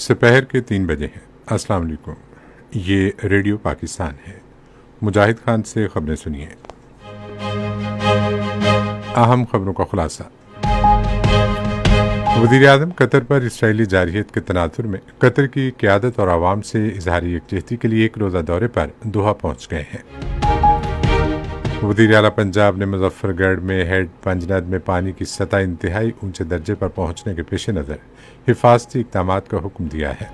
سپہر کے 3 بجے ہیں۔ السلام علیکم، یہ ریڈیو پاکستان ہے۔ مجاہد خان سے خبریں سنیے۔ اہم خبروں کا خلاصہ۔ وزیر اعظم قطر پر اسرائیلی جارحیت کے تناظر میں قطر کی قیادت اور عوام سے اظہار یکجہتی کے لیے ایک روزہ دورے پر دوحہ پہنچ گئے ہیں۔ وزیر اعلیٰ پنجاب نے مظفر گڑھ میں ہیڈ پنجند میں پانی کی سطح انتہائی اونچے درجے پر پہنچنے کے پیش نظر حفاظتی اقدامات کا حکم دیا ہے۔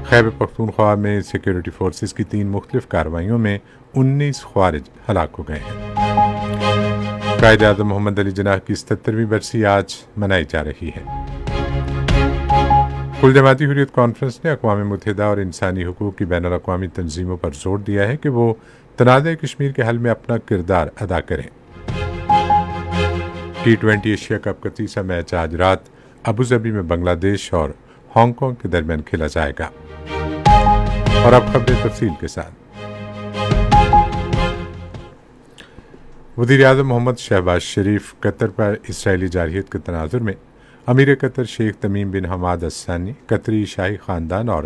خیبر پختونخوا میں سیکیورٹی فورسز کی 3 مختلف کارروائیوں میں 19 خوارج ہلاک ہو گئے ہیں۔ قائد اعظم محمد علی جناح کی 77ویں برسی آج منائی جا رہی ہے۔ کل جماعتی حریت کانفرنس نے اقوام متحدہ اور انسانی حقوق کی بین الاقوامی تنظیموں پر زور دیا ہے کہ وہ تنازع کشمیر کے حل میں اپنا کردار ادا کریں۔ T20 ایشیا کپ کا تیسرا میچ آج رات ابوظہبی میں بنگلہ دیش اور ہانگ کانگ کے درمیان کھیلا جائے گا۔ اور اب خبریں تفصیل کے ساتھ۔ وزیر اعظم محمد شہباز شریف قطر پر اسرائیلی جارحیت کے تناظر میں امیر قطر شیخ تمیم بن حماد الثانی، قطری شاہی خاندان اور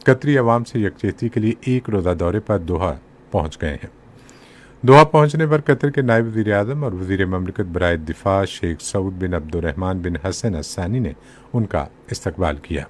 قطری عوام سے یکجہتی کے لیے ایک روزہ دورے پر دوحہ پہنچ گئے ہیں۔ دوحہ پہنچنے پر قطر کے نائب وزیر اعظم اور وزیر مملکت برائے دفاع شیخ سعود بن عبد الرحمن بن حسن الثانی نے ان کا استقبال کیا۔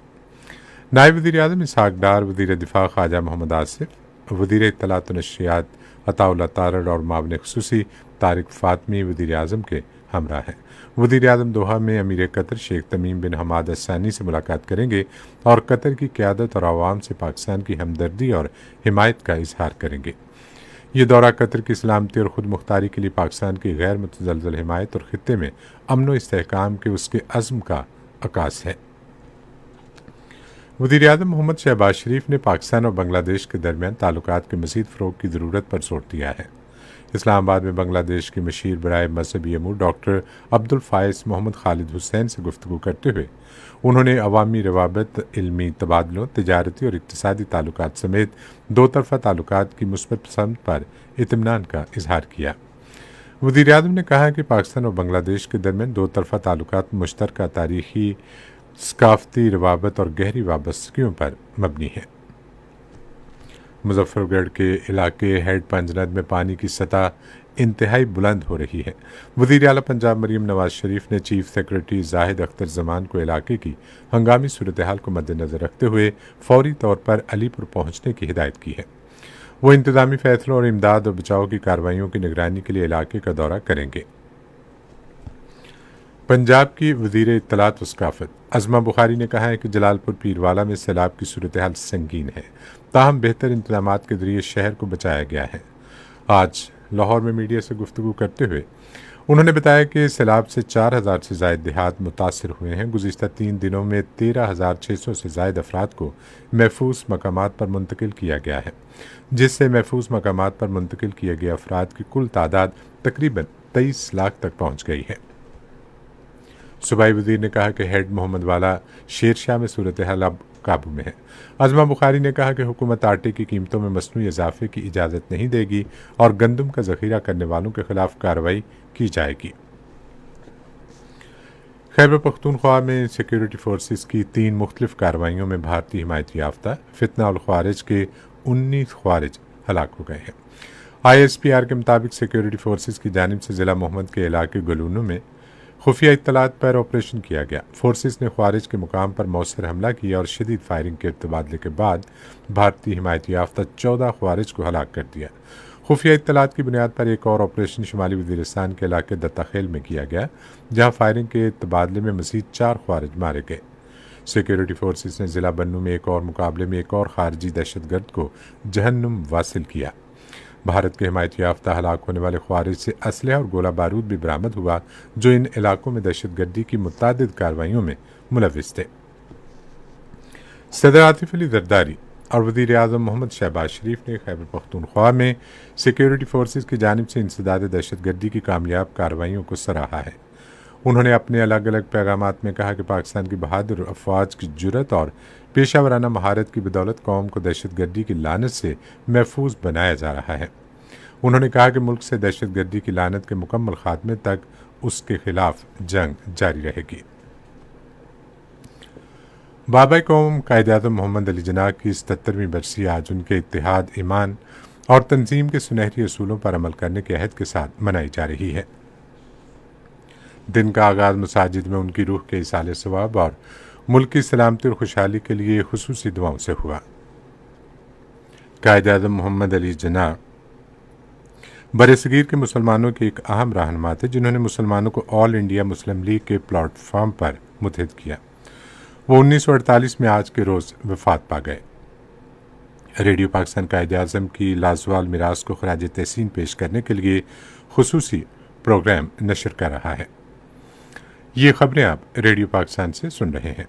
نائب وزیر اعظم اسحاق ڈار، وزیر دفاع خواجہ محمد آصف، وزیر اطلاعات و نشریات عطاء اللہ تارڑ اور معاون خصوصی طارق فاطمی وزیر اعظم کے ہمراہ ہیں۔ وزیر اعظم دوحہ میں امیر قطر شیخ تمیم بن حماد الثانی سے ملاقات کریں گے اور قطر کی قیادت اور عوام سے پاکستان کی ہمدردی اور حمایت کا اظہار کریں گے۔ یہ دورہ قطر کی سلامتی اور خود مختاری کے لیے پاکستان کی غیر متزلزل حمایت اور خطے میں امن و استحکام کے اس کے عزم کا عکاس ہے۔ وزیر اعظم محمد شہباز شریف نے پاکستان اور بنگلہ دیش کے درمیان تعلقات کے مزید فروغ کی ضرورت پر زور دیا ہے۔ اسلام آباد میں بنگلہ دیش کے مشیر برائے مذہبی امور ڈاکٹر عبد الفائز محمد خالد حسین سے گفتگو کرتے ہوئے انہوں نے عوامی روابط، علمی تبادلوں، تجارتی اور اقتصادی تعلقات سمیت 2 طرفہ تعلقات کی مثبت سمت پر اطمینان کا اظہار کیا۔ وزیر اعظم نے کہا کہ پاکستان اور بنگلہ دیش کے درمیان 2 طرفہ تعلقات مشترکہ تاریخی، ثقافتی روابط اور گہری وابستگیوں پر مبنی ہے۔ مظفر گڑھ کے علاقے ہیڈ پنجند میں پانی کی سطح انتہائی بلند ہو رہی ہے۔ وزیر اعلیٰ پنجاب مریم نواز شریف نے چیف سیکرٹری زاہد اختر زمان کو علاقے کی ہنگامی صورتحال کو مد نظر رکھتے ہوئے فوری طور پر علی پور پہنچنے کی ہدایت کی ہے۔ وہ انتظامی فیصلوں اور امداد اور بچاؤ کی کارروائیوں کی نگرانی کے لیے علاقے کا دورہ کریں گے۔ پنجاب کی وزیر اطلاعات و ثقافت عظمہ بخاری نے کہا ہے کہ جلال پور پیروالا میں سیلاب کی صورتحال سنگین ہے، تاہم بہتر انتظامات کے ذریعے شہر کو بچایا گیا ہے۔ آج لاہور میں میڈیا سے گفتگو کرتے ہوئے انہوں نے بتایا کہ سیلاب سے 4000 سے زائد دیہات متاثر ہوئے ہیں۔ گزشتہ 3 دنوں میں 13600 سے زائد افراد کو محفوظ مقامات پر منتقل کیا گیا ہے، جس سے محفوظ مقامات پر منتقل کیے گئے افراد کی کل تعداد تقریباً 23 لاکھ تک پہنچ گئی ہے۔ صوبائی وزیر نے کہا کہ ہیڈ محمد والا شیر شاہ میں صورتحال اب قابو میں ہے۔ عظمہ بخاری نے کہا کہ حکومت آٹے کی قیمتوں میں مصنوعی اضافے کی اجازت نہیں دے گی اور گندم کا ذخیرہ کرنے والوں کے خلاف کارروائی کی جائے گی۔ خیبر پختونخوا میں سیکیورٹی فورسز کی 3 مختلف کارروائیوں میں بھارتی حمایت یافتہ فتنہ الخوارج کے 19 خوارج ہلاک ہو گئے ہیں۔ ISPR کے مطابق سیکیورٹی فورسز کی جانب سے ضلع محمد کے علاقے گلونو میں خفیہ اطلاعات پر آپریشن کیا گیا۔ فورسز نے خوارج کے مقام پر مؤثر حملہ کیا اور شدید فائرنگ کے تبادلے کے بعد بھارتی حمایت یافتہ 14 خوارج کو ہلاک کر دیا۔ خفیہ اطلاعات کی بنیاد پر ایک اور آپریشن شمالی وزیرستان کے علاقے دتا خیل میں کیا گیا، جہاں فائرنگ کے تبادلے میں مزید 4 خوارج مارے گئے۔ سیکیورٹی فورسز نے ضلع بنو میں ایک اور مقابلے میں ایک اور خارجی دہشت گرد کو جہنم واصل کیا۔ بھارت کے حمایت یافتہ ہلاک ہونے والے خوارج سے اسلحہ اور گولہ بارود بھی برآمد ہوا، جو ان علاقوں میں دہشت گردی کی متعدد کارروائیوں میں ملوث تھے۔ صدر عاطف علی زرداری اور وزیر اعظم محمد شہباز شریف نے خیبر پختونخوا میں سیکیورٹی فورسز کی جانب سے انسداد دہشت گردی کی کامیاب کارروائیوں کو سراہا ہے۔ انہوں نے اپنے الگ الگ پیغامات میں کہا کہ پاکستان کی بہادر افواج کی جرات اور پیشہ ورانہ مہارت کی بدولت قوم کو دہشت گردی کی لعنت سے محفوظ بنایا جا رہا ہے۔ انہوں نے کہا کہ ملک سے دہشت گردی کی لعنت کے مکمل خاتمے تک اس کے خلاف جنگ جاری رہے گی۔ बाबा कौम कायद-ए-आज़म मोहम्मद अली जिन्ना की 77वीं बरसी आज उनके इत्तेहाद, ईमान और तंजीम के सुनहरी असूलों पर अमल करने के अहद के साथ मनाई जा रही है। दिन का आगाज मसाजिद में उनकी रूह के इसाले सवाब और मुल्क की सलामती और खुशहाली के लिए खुसूसी दुआओं से हुआ। कायद-ए-आज़म मोहम्मद अली जिन्ना बरसगीर के मुसलमानों के एक अहम रहनुमा थे, जिन्होंने मुसलमानों को ऑल इंडिया मुस्लिम लीग के प्लेटफॉर्म पर मुत्तहिद किया। वो 1948 में आज के रोज़ वफात पा गए। रेडियो पाकिस्तान कायद-ए-आज़म की लाजवाल मिरास को खराज तहसीन पेश करने के लिए खुसूसी प्रोग्राम नशर कर रहा है। ये खबरें आप रेडियो पाकिस्तान से सुन रहे हैं।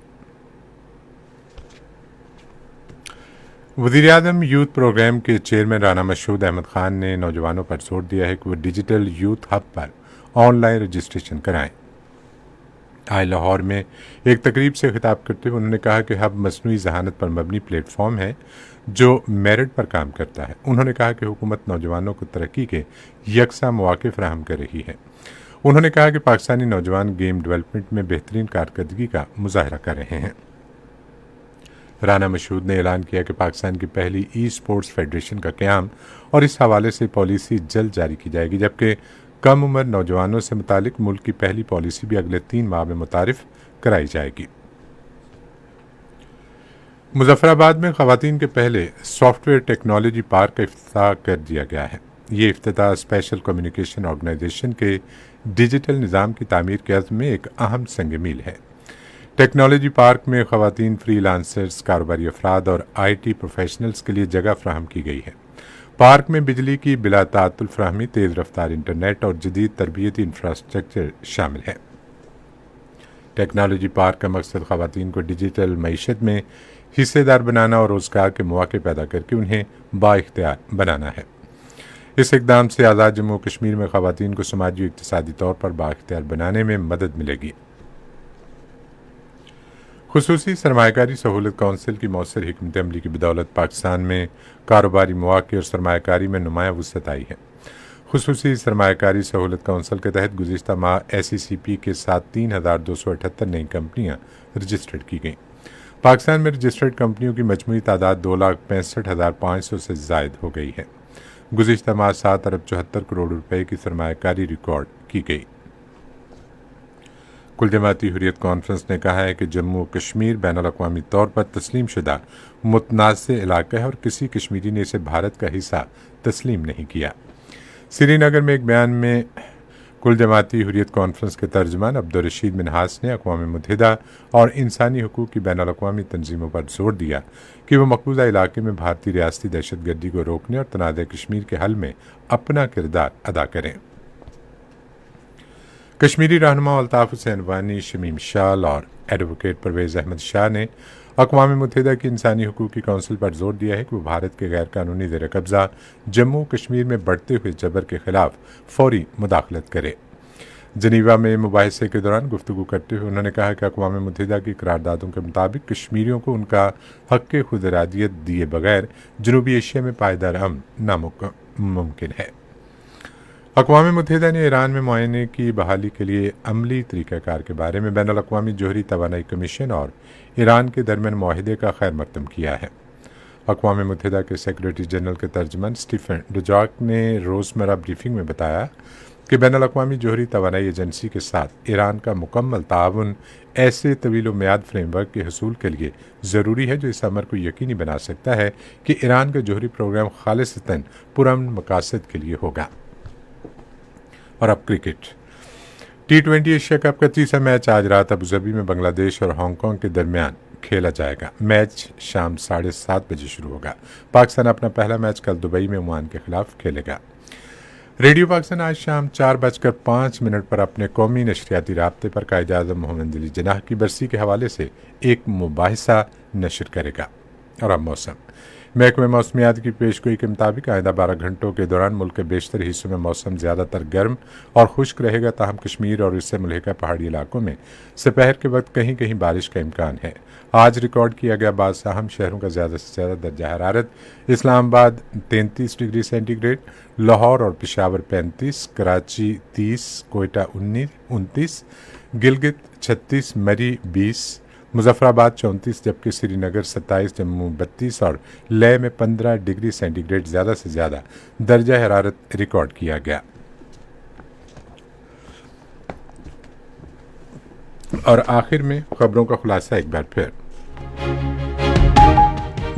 वज़ीर-ए-आज़म यूथ प्रोग्राम के चेयरमैन राना मशहूद अहमद खान ने नौजवानों पर जोर दिया है कि वो डिजिटल यूथ हब पर ऑनलाइन रजिस्ट्रेशन कराएं। आज लाहौर में एक तकरीब से खिताब करते हुए उन्होंने कहा कि हब मसनूई जहानत पर मबनी प्लेटफॉर्म है जो मेरिट पर काम करता है। उन्होंने कहा कि हुकूमत नौजवानों को तरक्की के यकसा मौके फराहम कर रही है। उन्होंने कहा कि पाकिस्तानी नौजवान गेम डेवलपमेंट में बेहतरीन कारकर्दगी का मुजाहरा कर रहे हैं। राना मशहूद ने ऐलान किया कि पाकिस्तान की पहली ई स्पोर्ट्स फेडरेशन का क़याम और इस हवाले से पॉलिसी जल्द जारी की जाएगी, जबकि कम उम्र नौजवानों से मुतालिक मुल्क की पहली पॉलिसी भी अगले 3 माह में मुतारिफ कराई जाएगी। मुजफ्फराबाद में ख़वातीन के पहले सॉफ्टवेयर टेक्नोलॉजी पार्क का इफ्तिताह कर दिया गया है। ये इफ्तिताह स्पेशल कम्युनिकेशन ऑर्गेनाइजेशन के डिजिटल निज़ाम की तामीर के अज़्म में एक अहम संग मील है। टेक्नोलॉजी पार्क में ख़वातीन फ्रीलांसर्स, कारोबारी अफराद और IT प्रोफेशनल्स के लिए जगह फ्राहम की गई है। पार्क में बिजली की बिला ताअत्तुल फ्राहमी, तेज़ रफ्तार इंटरनेट और जदीद तरबियती इंफ्रास्ट्रक्चर शामिल है। टेक्नोलॉजी पार्क का मकसद ख़वातीन को डिजिटल मईशत में हिस्सेदार बनाना और रोज़गार के मौके पैदा करके उन्हें बाइख्तियार बनाना है। इस इक़दाम से आज़ाद जम्मू कश्मीर में ख़वातीन को समाजी और इक़्तिसादी तौर पर बाइख्तियार बनाने में मदद मिलेगी। खुसूसी सरमायाकारी सहूलत कौंसिल की मौसर हिकमत अमली की बदौलत पाकिस्तान में कारोबारी मौक़े और सरमायाकारी में नुमायाँ वुसअत आई है। खुसूसी सरमायाकारी सहूलत कौंसिल के तहत गुज़िश्ता माह SECP के साथ 3,278 नई कंपनियाँ रजिस्टर्ड की गईं। पाकिस्तान में रजिस्टर्ड कंपनियों की मजमूई तादाद 2,65,500 से ज़ायद हो गई है। गुज़िश्ता माह 7 अरब 74 करोड़ रुपए की सरमायाकारी रिकॉर्ड की गई। कुल जमाती हुर्रियत कॉन्फ्रेंस ने कहा है कि जम्मू कश्मीर बैनुल-अक़वामी तौर पर तस्लीम शुदा मुतनाज़ इलाका है और किसी कश्मीरी ने इसे भारत का हिस्सा तस्लीम नहीं किया। श्रीनगर में एक बयान में कुल जमाती हुर्रियत कॉन्फ्रेंस के तर्जमान अब्दुर्रशीद मिन्हास ने अक़वाम मुत्तहिदा और इंसानी हुकूक की बैनुल-अक़वामी तंजीमों पर जोर दिया कि वो मकबूजा इलाके में भारतीय रियासती दहशतगर्दी को रोकने और तनाज़े कश्मीर के हल में अपना किरदार अदा करें। कश्मीरी रहनुमा अल्ताफ़ हुसैन वानी, शमीम शाल और एडवोकेट परवेज़ अहमद शाह ने अक़वाम मुत्तहिदा की इंसानी हुकूक की कौंसिल पर जोर दिया है कि वो भारत के गैर कानूनी ज़ेर कब्ज़ा जम्मू कश्मीर में बढ़ते हुए जबर के खिलाफ फौरी मुदाखलत करे। जनीवा में मुबाहिसे के दौरान गुफ्तगू करते हुए उन्होंने कहा कि अक़वाम मुत्तहिदा की करारदादों के मुताबिक कश्मीरियों को उनका हक़ खुद इरादियत दिए बगैर जनूबी एशिया में पायदार अमन नामुमकिन है। अक़वाम मुत्तहिदा ने ईरान में मुआयने की बहाली के लिए अमली तरीक़ाकार के बारे में बैनुल-अक़वामी जोहरी तवानाई कमीशन और ईरान के दरमियान मुआहिदे का खैर मकदम किया है। अक़वाम मुत्तहिदा के सेक्रेटरी जनरल के तर्जमान स्टीफन डुजार्क ने रोज़मर्रा ब्रीफिंग में बताया कि बैनुल-अक़वामी जोहरी तवानाई एजेंसी के साथ ईरान का मुकम्मल ताउन ऐसे तवील मियाद फ्रेमवर्क के हसूल के लिए ज़रूरी है जो इस अमर को यकीनी बना सकता है कि ईरान का जोहरी प्रोग्राम खालिसतन पुरअमन मकासद के लिए होगा। और अब क्रिकेट। T20 एशिया कप का तीसरा मैच आज रात अबूधाबी में बांग्लादेश और हांगकांग के दरमियान खेला जाएगा। मैच शाम 7:30 बजे शुरू होगा। पाकिस्तान अपना पहला मैच कल दुबई में ओमान के खिलाफ खेलेगा। रेडियो पाकिस्तान आज शाम 4:05 पर अपने कौमी नशरियाती राब्ते पर कायद-ए-आज़म मोहम्मद अली जिन्ना की बरसी के हवाले से एक मुबाहिसा नशर करेगा। और अब मौसम। महकमे मौसमियात की पेशगोई के मुताबिक आइंदा 12 घंटों के दौरान मुल्क के बेशतर हिस्सों में मौसम ज़्यादातर गर्म और खुश्क रहेगा, ताहम कश्मीर और इससे मुल्हिका पहाड़ी इलाकों में दोपहर के वक्त कहीं कहीं बारिश का इम्कान है। आज रिकॉर्ड किया गया बाद अहम शहरों का ज़्यादा से ज़्यादा दर्जा हरारत इस्लामाबाद 33 डिग्री सेंटीग्रेड, लाहौर और पेशावर 35, कराची 30, कोयटा 29, गिलगित 36, मरी 20, मुजफ्फराबाद 34 जबकि श्रीनगर 27, जम्मू 32 और लेह में 15 डिग्री सेंटीग्रेड ज़्यादा से ज़्यादा दर्जा हरारत रिकॉर्ड किया गया। और आखिर में खबरों का खुलासा एक बार फिर।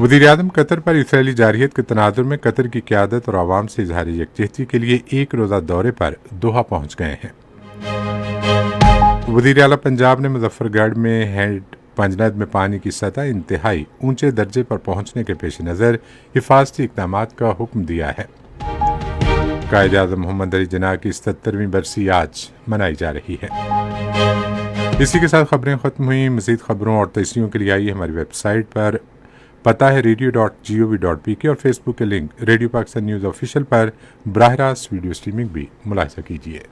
वज़ीर-ए-आज़म कतर पर इसराइली जारहियत के तनाजुर में कतर की क़यादत और आवाम से इजहार यकजहती के लिए एक रोज़ा दौरे पर दोहा पहुँच गए हैं। वज़ीर आला पंजाब ने मुजफ्फरगढ़ में हैंड पंजनद में पानी की सतह इंतहाई ऊंचे दर्जे पर पहुंचने के पेश नज़र हिफाजती इक़दामात का हुक्म दिया है। कायद-ए-आज़म मोहम्मद अली जिन्ना की 77वीं बरसी आज मनाई जा रही है। इसी के साथ खबरें ख़त्म हुई। मज़ीद खबरों और तस्वीरों के लिए आइए हमारी वेबसाइट पर, पता है radio.gov.pk और फेसबुक के link radio Pakistan news official पर बराह रास्त वीडियो स्ट्रीमिंग भी मुलाहिजा कीजिए।